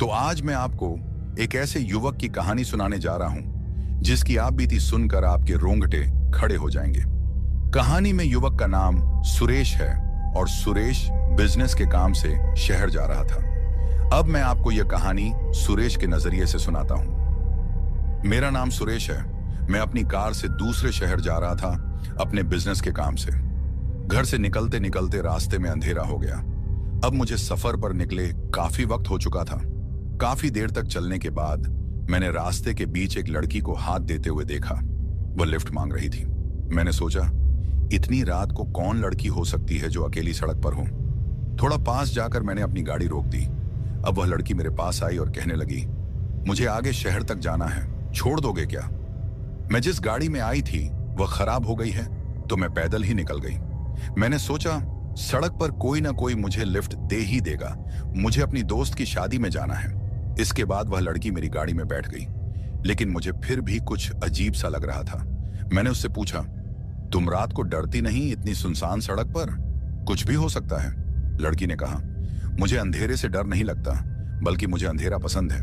तो आज मैं आपको एक ऐसे युवक की कहानी सुनाने जा रहा हूं जिसकी आप बीती सुनकर आपके रोंगटे खड़े हो जाएंगे। कहानी में युवक का नाम सुरेश है और सुरेश बिजनेस के काम से शहर जा रहा था। अब मैं आपको यह कहानी सुरेश के नजरिए से सुनाता हूं। मेरा नाम सुरेश है। मैं अपनी कार से दूसरे शहर जा रहा था अपने बिजनेस के काम से। घर से निकलते निकलते रास्ते में अंधेरा हो गया। अब मुझे सफर पर निकले काफी वक्त हो चुका था। काफी देर तक चलने के बाद मैंने रास्ते के बीच एक लड़की को हाथ देते हुए देखा। वह लिफ्ट मांग रही थी। मैंने सोचा, इतनी रात को कौन लड़की हो सकती है जो अकेली सड़क पर हो। थोड़ा पास जाकर मैंने अपनी गाड़ी रोक दी। अब वह लड़की मेरे पास आई और कहने लगी, मुझे आगे शहर तक जाना है, छोड़ दोगे क्या? मैं जिस गाड़ी में आई थी वह खराब हो गई है तो मैं पैदल ही निकल गई। मैंने सोचा, सड़क पर कोई ना कोई मुझे लिफ्ट दे ही देगा। मुझे अपनी दोस्त की शादी में जाना है। इसके बाद वह लड़की मेरी गाड़ी में बैठ गई, लेकिन मुझे फिर भी कुछ अजीब सा लग रहा था। मैंने उससे पूछा, तुम रात को डरती नहीं? इतनी सुनसान सड़क पर कुछ भी हो सकता है। लड़की ने कहा, मुझे अंधेरे से डर नहीं लगता, बल्कि मुझे अंधेरा पसंद है।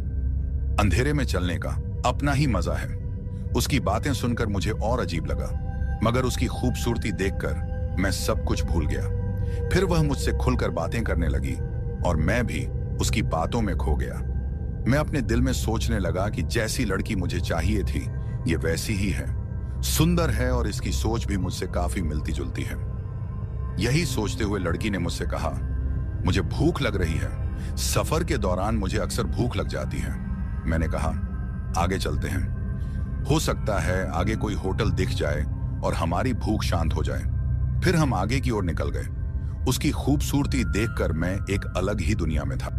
अंधेरे में चलने का अपना ही मजा है। उसकी बातें सुनकर मुझे और अजीब लगा, मगर उसकी खूबसूरती देखकर मैं सब कुछ भूल गया। फिर वह मुझसे खुलकर बातें करने लगी और मैं भी उसकी बातों में खो गया। मैं अपने दिल में सोचने लगा कि जैसी लड़की मुझे चाहिए थी ये वैसी ही है, सुंदर है और इसकी सोच भी मुझसे काफी मिलती जुलती है। यही सोचते हुए लड़की ने मुझसे कहा, मुझे भूख लग रही है। सफर के दौरान मुझे अक्सर भूख लग जाती है। मैंने कहा, आगे चलते हैं, हो सकता है आगे कोई होटल दिख जाए और हमारी भूख शांत हो जाए। फिर हम आगे की ओर निकल गए। उसकी खूबसूरती देखकर मैं एक अलग ही दुनिया में था।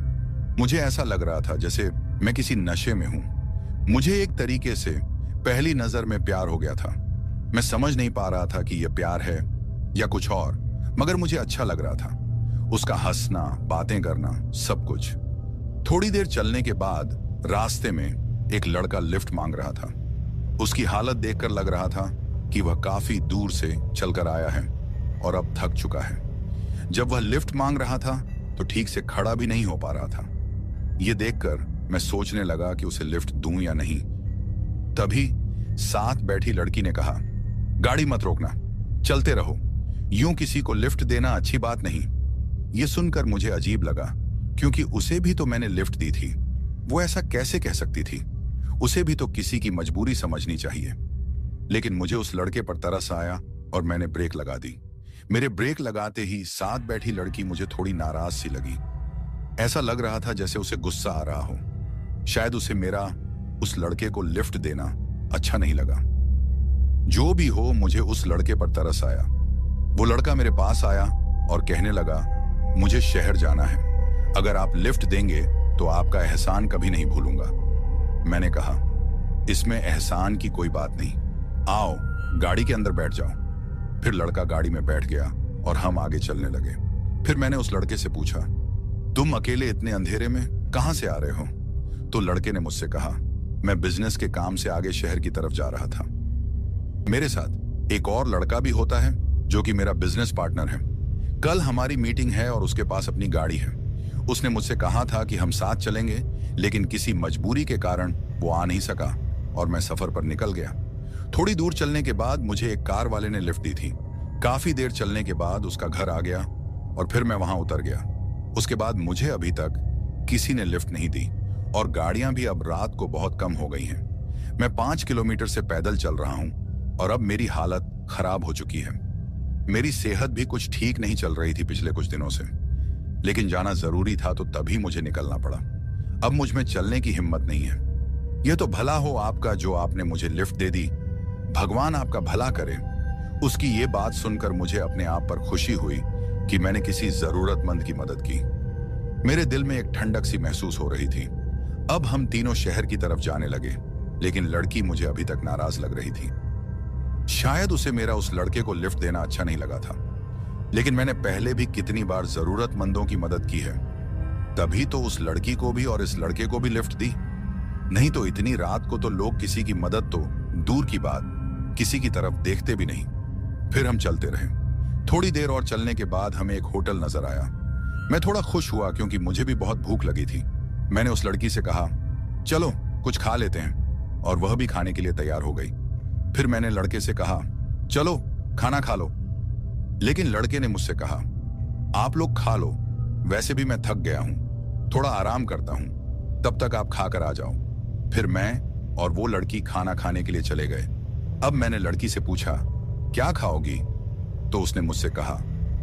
मुझे ऐसा लग रहा था जैसे मैं किसी नशे में हूं। मुझे एक तरीके से पहली नजर में प्यार हो गया था। मैं समझ नहीं पा रहा था कि यह प्यार है या कुछ और, मगर मुझे अच्छा लग रहा था। उसका हंसना, बातें करना, सब कुछ। थोड़ी देर चलने के बाद रास्ते में एक लड़का लिफ्ट मांग रहा था। उसकी हालत देखकर लग रहा था कि वह काफी दूर से चलकर आया है और अब थक चुका है। जब वह लिफ्ट मांग रहा था तो ठीक से खड़ा भी नहीं हो पा रहा था। यह देखकर मैं सोचने लगा कि उसे लिफ्ट दूं या नहीं। तभी साथ बैठी लड़की ने कहा, गाड़ी मत रोकना, चलते रहो। यूं किसी को लिफ्ट देना अच्छी बात नहीं। यह सुनकर मुझे अजीब लगा, क्योंकि उसे भी तो मैंने लिफ्ट दी थी। वो ऐसा कैसे कह सकती थी? उसे भी तो किसी की मजबूरी समझनी चाहिए। लेकिन मुझे उस लड़के पर तरस आया और मैंने ब्रेक लगा दी। मेरे ब्रेक लगाते ही साथ बैठी लड़की मुझे थोड़ी नाराज सी लगी। ऐसा लग रहा था जैसे उसे गुस्सा आ रहा हो। शायद उसे मेरा उस लड़के को लिफ्ट देना अच्छा नहीं लगा। जो भी हो, मुझे उस लड़के पर तरस आया। वो लड़का मेरे पास आया और कहने लगा, मुझे शहर जाना है। अगर आप लिफ्ट देंगे तो आपका एहसान कभी नहीं भूलूंगा। मैंने कहा, इसमें एहसान की कोई बात नहीं, आओ गाड़ी के अंदर बैठ जाओ। फिर लड़का गाड़ी में बैठ गया और हम आगे चलने लगे। फिर मैंने उस लड़के से पूछा, तुम अकेले इतने अंधेरे में कहां से आ रहे हो? तो लड़के ने मुझसे कहा, मैं बिजनेस के काम से आगे शहर की तरफ जा रहा था। मेरे साथ एक और लड़का भी होता है जो कि मेरा बिजनेस पार्टनर है। कल हमारी मीटिंग है और उसके पास अपनी गाड़ी है। उसने मुझसे कहा था कि हम साथ चलेंगे, लेकिन किसी मजबूरी के कारण वो आ नहीं सका और मैं सफर पर निकल गया। थोड़ी दूर चलने के बाद मुझे एक कार वाले ने लिफ्ट दी थी। काफी देर चलने के बाद उसका घर आ गया और फिर मैं वहां उतर गया। उसके बाद मुझे अभी तक किसी ने लिफ्ट नहीं दी और गाड़ियां भी अब रात को बहुत कम हो गई हैं। मैं 5 किलोमीटर से पैदल चल रहा हूं और अब मेरी हालत खराब हो चुकी है। मेरी सेहत भी कुछ ठीक नहीं चल रही थी पिछले कुछ दिनों से, लेकिन जाना जरूरी था तो तभी मुझे निकलना पड़ा। अब मुझ में चलने की हिम्मत नहीं है। यह तो भला हो आपका जो आपने मुझे लिफ्ट दे दी। भगवान आपका भला करे। उसकी ये बात सुनकर मुझे अपने आप पर खुशी हुई कि मैंने किसी जरूरतमंद की मदद की। मेरे दिल में एक ठंडक सी महसूस हो रही थी। अब हम तीनों शहर की तरफ जाने लगे, लेकिन लड़की मुझे अभी तक नाराज लग रही थी। शायद उसे मेरा उस लड़के को लिफ्ट देना अच्छा नहीं लगा था, लेकिन मैंने पहले भी कितनी बार जरूरतमंदों की मदद की है। तभी तो उस लड़की को भी और इस लड़के को भी लिफ्ट दी। नहीं तो इतनी रात को तो लोग किसी की मदद तो दूर की बात किसी की तरफ देखते भी नहीं। फिर हम चलते रहे। थोड़ी देर और चलने के बाद हमें एक होटल नजर आया। मैं थोड़ा खुश हुआ क्योंकि मुझे भी बहुत भूख लगी थी। मैंने उस लड़की से कहा, चलो कुछ खा लेते हैं, और वह भी खाने के लिए तैयार हो गई। फिर मैंने लड़के से कहा, चलो खाना खा लो। लेकिन लड़के ने मुझसे कहा, आप लोग खा लो, वैसे भी मैं थक गया हूं, थोड़ा आराम करता हूं, तब तक आप खाकर आ जाओ। फिर मैं और वो लड़की खाना खाने के लिए चले गए। अब मैंने लड़की से पूछा, क्या खाओगी? तो उसने मुझसे कहा,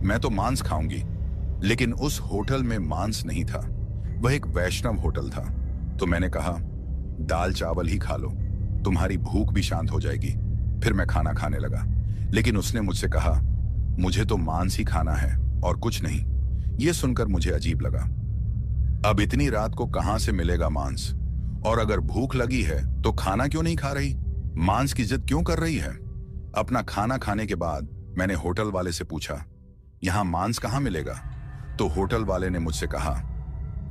मैं तो मांस खाऊंगी। लेकिन उस होटल में मांस नहीं था, वह एक वैष्णव होटल था। तो मैंने कहा, दाल चावल ही खा लो, तुम्हारी भूख भी शांत हो जाएगी। फिर मैं खाना खाने लगा। लेकिन उसने मुझसे कहा, मुझे तो मांस ही खाना है और कुछ नहीं। यह सुनकर मुझे अजीब लगा। अब इतनी रात को कहां से मिलेगा मांस? और अगर भूख लगी है तो खाना क्यों नहीं खा रही? मांस की जिद क्यों कर रही है? अपना खाना खाने के बाद मैंने होटल वाले से पूछा, यहां मांस कहां मिलेगा? तो होटल वाले ने मुझसे कहा,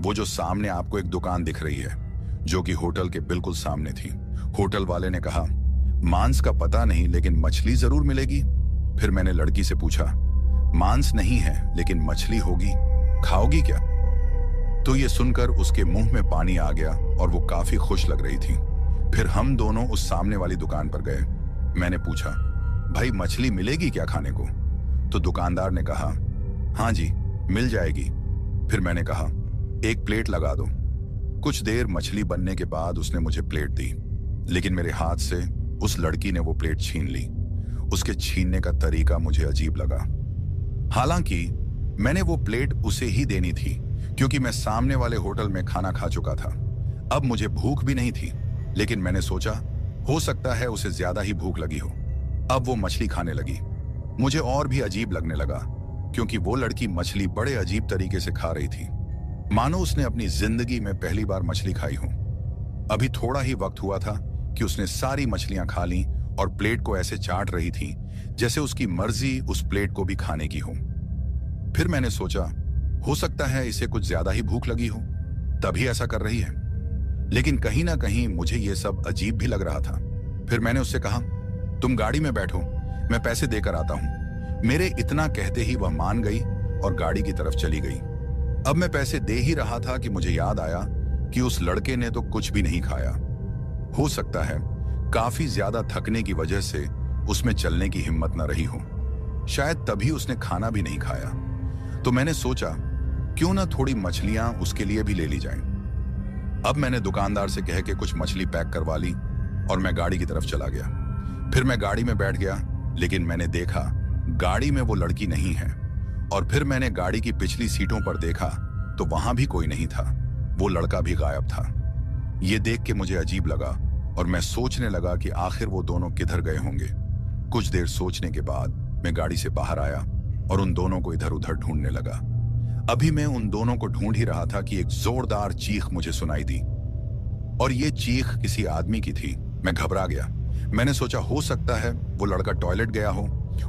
वो जो सामने आपको एक दुकान दिख रही है, जो कि होटल के बिल्कुल सामने थी। होटल वाले ने कहा, मांस का पता नहीं, लेकिन मछली जरूर मिलेगी। फिर मैंने लड़की से पूछा, मांस नहीं है लेकिन मछली होगी, खाओगी क्या? तो ये सुनकर उसके मुंह में पानी आ गया और वो काफी खुश लग रही थी। फिर हम दोनों उस सामने वाली दुकान पर गए। मैंने पूछा, भाई मछली मिलेगी क्या खाने को? तो दुकानदार ने कहा, हाँ जी मिल जाएगी। फिर मैंने कहा, एक प्लेट लगा दो। कुछ देर मछली बनने के बाद उसने मुझे प्लेट दी, लेकिन मेरे हाथ से उस लड़की ने वो प्लेट छीन ली। उसके छीनने का तरीका मुझे अजीब लगा। हालांकि मैंने वो प्लेट उसे ही देनी थी, क्योंकि मैं सामने वाले होटल में खाना खा चुका था। अब मुझे भूख भी नहीं थी, लेकिन मैंने सोचा हो सकता है उसे ज्यादा ही भूख लगी हो। अब वो मछली खाने लगी। मुझे और भी अजीब लगने लगा, क्योंकि वो लड़की मछली बड़े अजीब तरीके से खा रही थी, मानो उसने अपनी जिंदगी में पहली बार मछली खाई हो। अभी थोड़ा ही वक्त हुआ था कि उसने सारी मछलियां खा ली और प्लेट को ऐसे चाट रही थी जैसे उसकी मर्जी उस प्लेट को भी खाने की हो। फिर मैंने सोचा हो सकता है इसे कुछ ज्यादा ही भूख लगी हो, तभी ऐसा कर रही है। लेकिन कहीं ना कहीं मुझे यह सब अजीब भी लग रहा था। फिर मैंने उससे कहा, तुम गाड़ी में बैठो, मैं पैसे देकर आता हूं। मेरे इतना कहते ही वह मान गई और गाड़ी की तरफ चली गई। अब मैं पैसे दे ही रहा था कि मुझे याद आया कि उस लड़के ने तो कुछ भी नहीं खाया। हो सकता है काफी ज्यादा थकने की वजह से उसमें चलने की हिम्मत न रही हो, शायद तभी उसने खाना भी नहीं खाया। तो मैंने सोचा क्यों ना थोड़ी मछलियां उसके लिए भी ले ली जाएं। अब मैंने दुकानदार से कह के कुछ मछली पैक करवा ली और मैं गाड़ी की तरफ चला गया। फिर मैं गाड़ी में बैठ गया, लेकिन मैंने देखा गाड़ी में वो लड़की नहीं है। और फिर मैंने गाड़ी की पिछली सीटों पर देखा तो वहां भी कोई नहीं था, वो लड़का भी गायब था। ये देख के मुझे अजीब लगा और मैं सोचने लगा कि आखिर वो दोनों किधर गए होंगे। कुछ देर सोचने के बाद मैं गाड़ी से बाहर आया और उन दोनों को इधर उधर ढूंढने लगा। अभी मैं उन दोनों को ढूंढ ही रहा था कि एक जोरदार चीख मुझे सुनाई दी, और ये चीख किसी आदमी की थी। मैं घबरा गया। मैंने सोचा हो सकता है वो लड़का टॉयलेट गया हो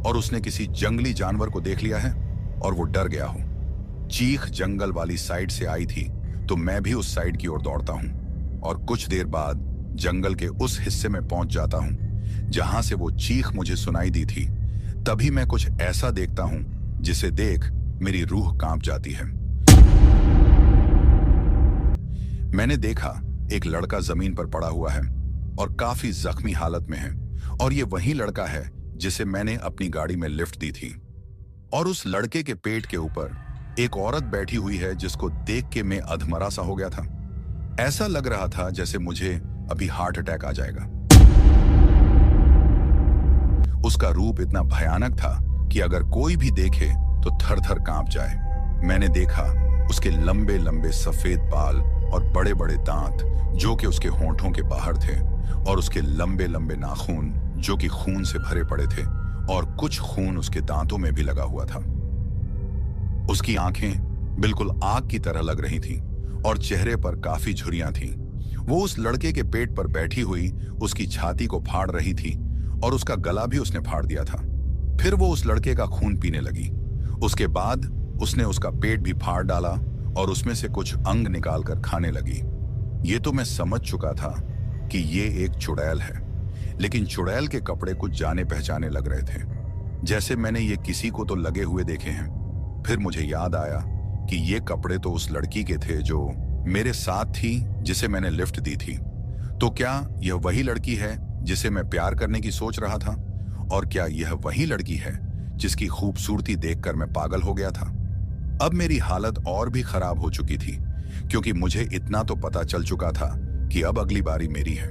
और उसने किसी जंगली जानवर को देख लिया है और वो डर गया हो। चीख जंगल वाली साइड से आई थी, तो मैं भी उस साइड की ओर दौड़ता हूं और कुछ देर बाद जंगल के उस हिस्से में पहुंच जाता हूं जहां से वो चीख मुझे सुनाई दी थी। तभी मैं कुछ ऐसा देखता हूं जिसे देख मेरी रूह कांप जाती है। मैंने देखा एक लड़का जमीन पर पड़ा हुआ है और काफी जख्मी हालत में है, और ये वही लड़का है जिसे मैंने अपनी गाड़ी में लिफ्ट दी थी। और उस लड़के के पेट के ऊपर एक औरत बैठी हुई है जिसको देख के मैं अधमरा सा हो गया था। ऐसा लग रहा था जैसे मुझे अभी हार्ट अटैक आ जाएगा। उसका रूप इतना भयानक था कि अगर कोई भी देखे तो थर थर कांप जाए। मैंने देखा उसके लंबे लंबे सफेद बाल और बड़े बड़े दांत जो कि उसके होंठों के बाहर थे, और उसके लंबे लंबे नाखून जो कि खून से भरे पड़े थे, और कुछ खून उसके दांतों में भी लगा हुआ था। उसकी आंखें बिल्कुल आग की तरह लग रही थीं और चेहरे पर काफी झुर्रियां थीं। वो उस लड़के के पेट पर बैठी हुई उसकी छाती को फाड़ रही थी और उसका गला भी उसने फाड़ दिया था। फिर वो उस लड़के का खून पीने लगी। उसके बाद उसने उसका पेट भी फाड़ डाला और उसमें से कुछ अंग निकाल कर खाने लगी। ये तो मैं समझ चुका था कि ये एक चुड़ैल है, लेकिन चुड़ैल के कपड़े कुछ जाने पहचाने लग रहे थे, जैसे मैंने ये किसी को तो लगे हुए देखे हैं। फिर मुझे याद आया कि ये कपड़े तो उस लड़की के थे जो मेरे साथ थी जिसे मैंने लिफ्ट दी थी। तो क्या यह वही लड़की है जिसे मैं प्यार करने की सोच रहा था? और क्या यह वही लड़की है जिसकी खूबसूरती देखकर मैं पागल हो गया था? अब मेरी हालत और भी खराब हो चुकी थी, क्योंकि मुझे इतना तो पता चल चुका था कि अब अगली बारी मेरी है।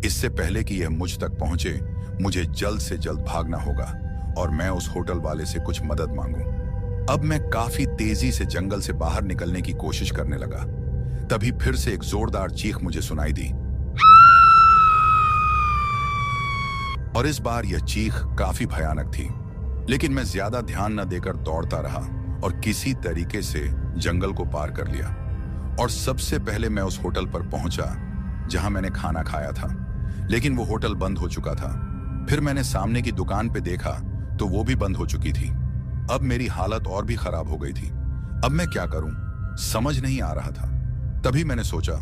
इससे पहले कि यह मुझ तक पहुंचे, मुझे जल्द से जल्द भागना होगा और मैं उस होटल वाले से कुछ मदद मांगूं। अब मैं काफी तेजी से जंगल से बाहर निकलने की कोशिश करने लगा। तभी फिर से एक जोरदार चीख मुझे सुनाई दी, और इस बार यह चीख काफी भयानक थी। लेकिन मैं ज्यादा ध्यान न देकर दौड़ता रहा और किसी तरीके से जंगल को पार कर लिया। और सबसे पहले मैं उस होटल पर पहुंचा जहां मैंने खाना खाया था, लेकिन वो होटल बंद हो चुका था। फिर मैंने सामने की दुकान पे देखा तो वो भी बंद हो चुकी थी। अब मेरी हालत और भी खराब हो गई थी। अब मैं क्या करूं, समझ नहीं आ रहा था। तभी मैंने सोचा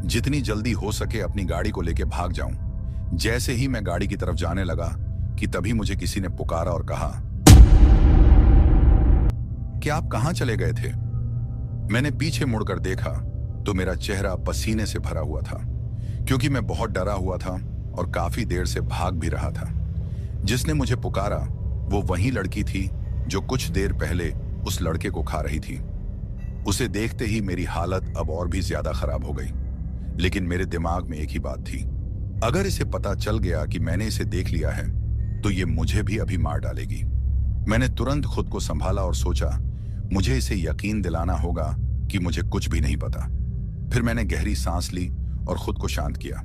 जितनी जल्दी हो सके अपनी गाड़ी को लेकर भाग जाऊं। जैसे ही मैं गाड़ी की तरफ जाने लगा कि तभी मुझे किसी ने पुकारा और कहा कि आप कहां चले गए थे? मैंने पीछे मुड़कर देखा तो मेरा चेहरा पसीने से भरा हुआ था, क्योंकि मैं बहुत डरा हुआ था और काफी देर से भाग भी रहा था। जिसने मुझे पुकारा वो वही लड़की थी जो कुछ देर पहले उस लड़के को खा रही थी। उसे देखते ही मेरी हालत अब और भी ज्यादा खराब हो गई। लेकिन मेरे दिमाग में एक ही बात थी, अगर इसे पता चल गया कि मैंने इसे देख लिया है तो ये मुझे भी अभी मार डालेगी। मैंने तुरंत खुद को संभाला और सोचा मुझे इसे यकीन दिलाना होगा कि मुझे कुछ भी नहीं पता। फिर मैंने गहरी सांस ली और खुद को शांत किया।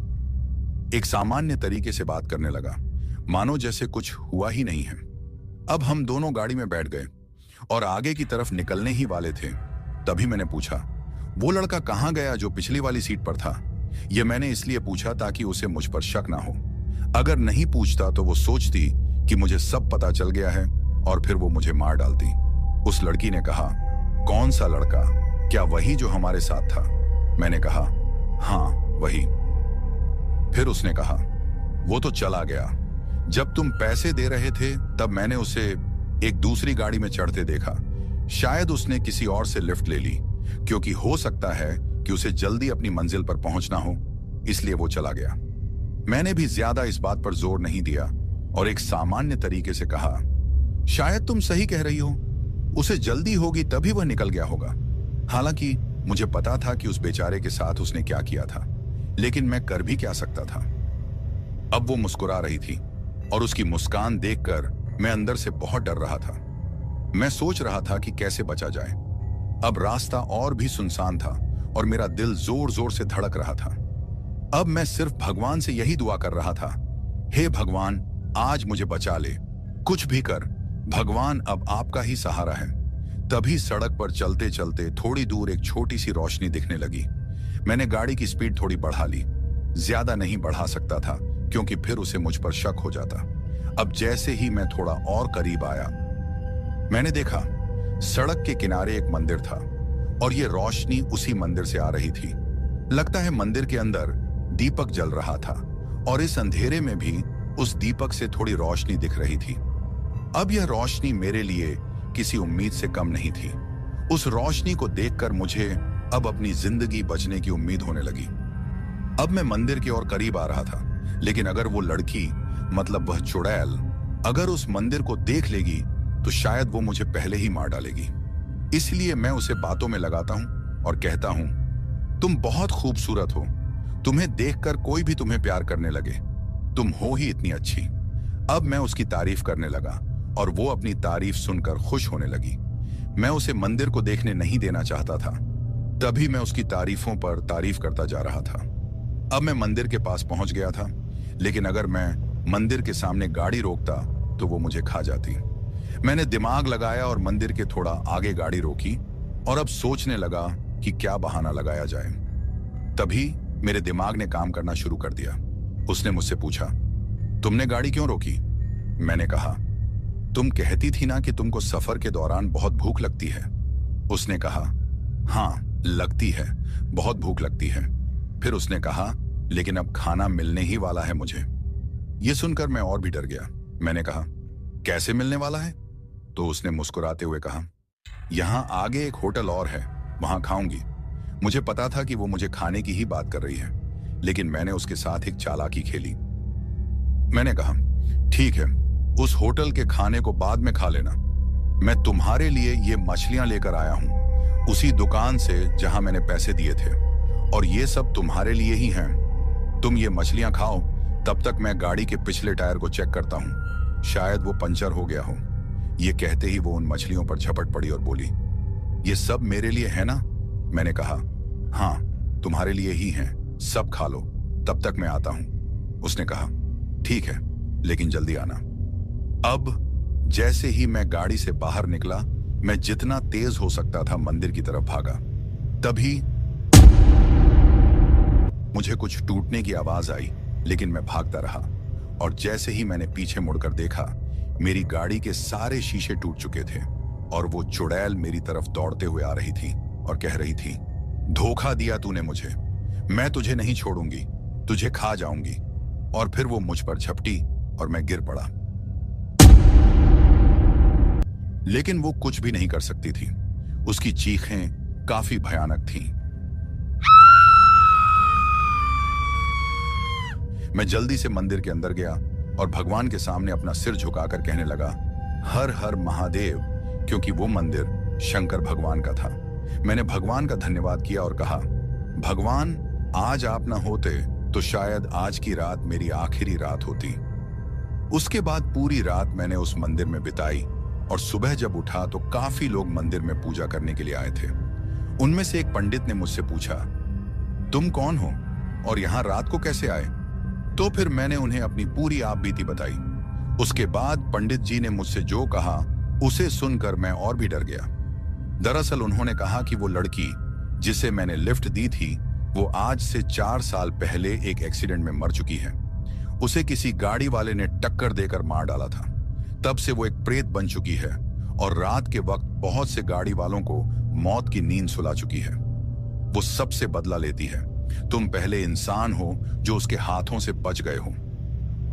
एक सामान्य तरीके से बात करने लगा, मानो जैसे कुछ हुआ ही नहीं है। अब हम दोनों गाड़ी में बैठ गए और आगे की तरफ निकलने ही वाले थे। तभी मैंने पूछा, वो लड़का कहाँ गया जो पिछली वाली सीट पर था? यह मैंने इसलिए पूछा ताकि उसे मुझ पर शक ना हो। अगर नहीं पूछता तो वो सोचती कि मुझे सब पता चल गया है और फिर वो मुझे मार डालती। उस लड़की ने कहा, कौन सा लड़का? क्या वही जो हमारे साथ था? मैंने कहा, हाँ वही। फिर उसने कहा, वो तो चला गया। जब तुम पैसे दे रहे थे तब मैंने उसे एक दूसरी गाड़ी में चढ़ते देखा। शायद उसने किसी और से लिफ्ट ले ली, क्योंकि हो सकता है कि उसे जल्दी अपनी मंजिल पर पहुंचना हो, इसलिए वो चला गया। मैंने भी ज्यादा इस बात पर जोर नहीं दिया और एक सामान्य तरीके से कहा, शायद तुम सही कह रही हो, उसे जल्दी होगी तभी वह निकल गया होगा। हालांकि मुझे पता था कि उस बेचारे के साथ उसने क्या किया था, लेकिन मैं कर भी क्या सकता था। अब वो मुस्कुरा रही थी और उसकी मुस्कान देखकर मैं अंदर से बहुत डर रहा था। मैं सोच रहा था कि कैसे बचा जाए। अब रास्ता और भी सुनसान था और मेरा दिल जोर जोर से धड़क रहा था। अब मैं सिर्फ भगवान से यही दुआ कर रहा था, हे भगवान आज मुझे बचा ले, कुछ भी कर, भगवान अब आपका ही सहारा है। तभी सड़क पर चलते चलते थोड़ी दूर एक छोटी सी रोशनी दिखने लगी। मैंने गाड़ी की स्पीड थोड़ी बढ़ा ली। ज्यादा नहीं बढ़ा सकता था क्योंकि फिर उसे मुझ पर शक हो जाता। अब जैसे ही मैं थोड़ा और करीब आया, मैंने देखा सड़क के किनारे एक मंदिर था और ये रोशनी उसी मंदिर से आ रही थी। लगता है मंदिर के अंदर दीपक जल रहा था और इस अंधेरे में भी उस दीपक से थोड़ी रोशनी दिख रही थी। अब यह रोशनी मेरे लिए किसी उम्मीद से कम नहीं थी। उस रोशनी को देखकर मुझे अब अपनी जिंदगी बचने की उम्मीद होने लगी। अब मैं मंदिर की ओर करीब आ रहा था, लेकिन अगर वो लड़की, मतलब वह चुड़ैल, अगर उस मंदिर को देख लेगी तो शायद वो मुझे पहले ही मार डालेगी। इसलिए मैं उसे बातों में लगाता हूं और कहता हूं, तुम बहुत खूबसूरत हो, तुम्हें देखकर कोई भी तुम्हें प्यार करने लगे, तुम हो ही इतनी अच्छी। अब मैं उसकी तारीफ करने लगा और वो अपनी तारीफ सुनकर खुश होने लगी। मैं उसे मंदिर को देखने नहीं देना चाहता था, तभी मैं उसकी तारीफों पर तारीफ करता जा रहा था। अब मैं मंदिर के पास पहुंच गया था, लेकिन अगर मैं मंदिर के सामने गाड़ी रोकता तो वो मुझे खा जाती। मैंने दिमाग लगाया और मंदिर के थोड़ा आगे गाड़ी रोकी और अब सोचने लगा कि क्या बहाना लगाया जाए। तभी मेरे दिमाग ने काम करना शुरू कर दिया। उसने मुझसे पूछा, तुमने गाड़ी क्यों रोकी? मैंने कहा, तुम कहती थी ना कि तुमको सफर के दौरान बहुत भूख लगती है। उसने कहा, हाँ लगती है, बहुत भूख लगती है। फिर उसने कहा, लेकिन अब खाना मिलने ही वाला है मुझे। यह सुनकर मैं और भी डर गया। मैंने कहा, कैसे मिलने वाला है? तो उसने मुस्कुराते हुए कहा, यहां आगे एक होटल और है, वहां खाऊंगी। मुझे पता था कि वो मुझे खाने की ही बात कर रही है, लेकिन मैंने उसके साथ एक चालाकी खेली। मैंने कहा, ठीक है, उस होटल के खाने को बाद में खा लेना। मैं तुम्हारे लिए ये मछलियां लेकर आया हूं, उसी दुकान से जहां मैंने पैसे दिए थे, और ये सब तुम्हारे लिए ही हैं। तुम ये मछलियां खाओ, तब तक मैं गाड़ी के पिछले टायर को चेक करता हूं, शायद वो पंचर हो गया हो। ये कहते ही वो उन मछलियों पर झपट पड़ी और बोली, ये सब मेरे लिए है ना? मैंने कहा, हाँ, तुम्हारे लिए ही हैं, सब खा लो, तब तक मैं आता हूं। उसने कहा, ठीक है, लेकिन जल्दी आना। अब जैसे ही मैं गाड़ी से बाहर निकला, मैं जितना तेज हो सकता था मंदिर की तरफ भागा। तभी मुझे कुछ टूटने की आवाज आई, लेकिन मैं भागता रहा, और जैसे ही मैंने पीछे मुड़कर देखा, मेरी गाड़ी के सारे शीशे टूट चुके थे, और वो चुड़ैल मेरी तरफ दौड़ते हुए आ रही थी और कह रही थी, धोखा दिया तूने मुझे, मैं तुझे नहीं छोड़ूंगी, तुझे खा जाऊंगी। और फिर वो मुझ पर झपटी और मैं गिर पड़ा। लेकिन वो कुछ भी नहीं कर सकती थी, उसकी चीखें काफी भयानक थीं। मैं जल्दी से मंदिर के अंदर गया और भगवान के सामने अपना सिर झुकाकर कहने लगा, हर हर महादेव, क्योंकि वो मंदिर शंकर भगवान का था। मैंने भगवान का धन्यवाद किया और कहा, भगवान, आज आप ना होते तो शायद आज की रात मेरी आखिरी रात होती। उसके बाद पूरी रात मैंने उस मंदिर में बिताई, और सुबह जब उठा तो काफी लोग मंदिर में पूजा करने के लिए आए थे। उनमें से एक पंडित ने मुझसे पूछा, तुम कौन हो और यहां रात को कैसे आए? तो फिर मैंने उन्हें अपनी पूरी आप बीती बताई। उसके बाद पंडित जी ने मुझसे जो कहा, उसे सुनकर मैं और भी डर गया। दरअसल उन्होंने कहा कि वो लड़की जिसे मैंने लिफ्ट दी थी, वो आज से 4 साल पहले एक एक्सीडेंट में मर चुकी है। उसे किसी गाड़ी वाले ने टक्कर देकर मार डाला था। तब से वो एक प्रेत बन चुकी है, और रात के वक्त बहुत से गाड़ी वालों को मौत की नींद सुला चुकी है। वो सबसे बदला लेती है। तुम पहले इंसान हो जो उसके हाथों से बच गए हो।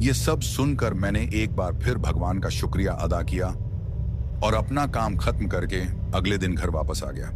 ये सब सुनकर मैंने एक बार फिर भगवान का शुक्रिया अदा किया और अपना काम खत्म करके अगले दिन घर वापस आ गया।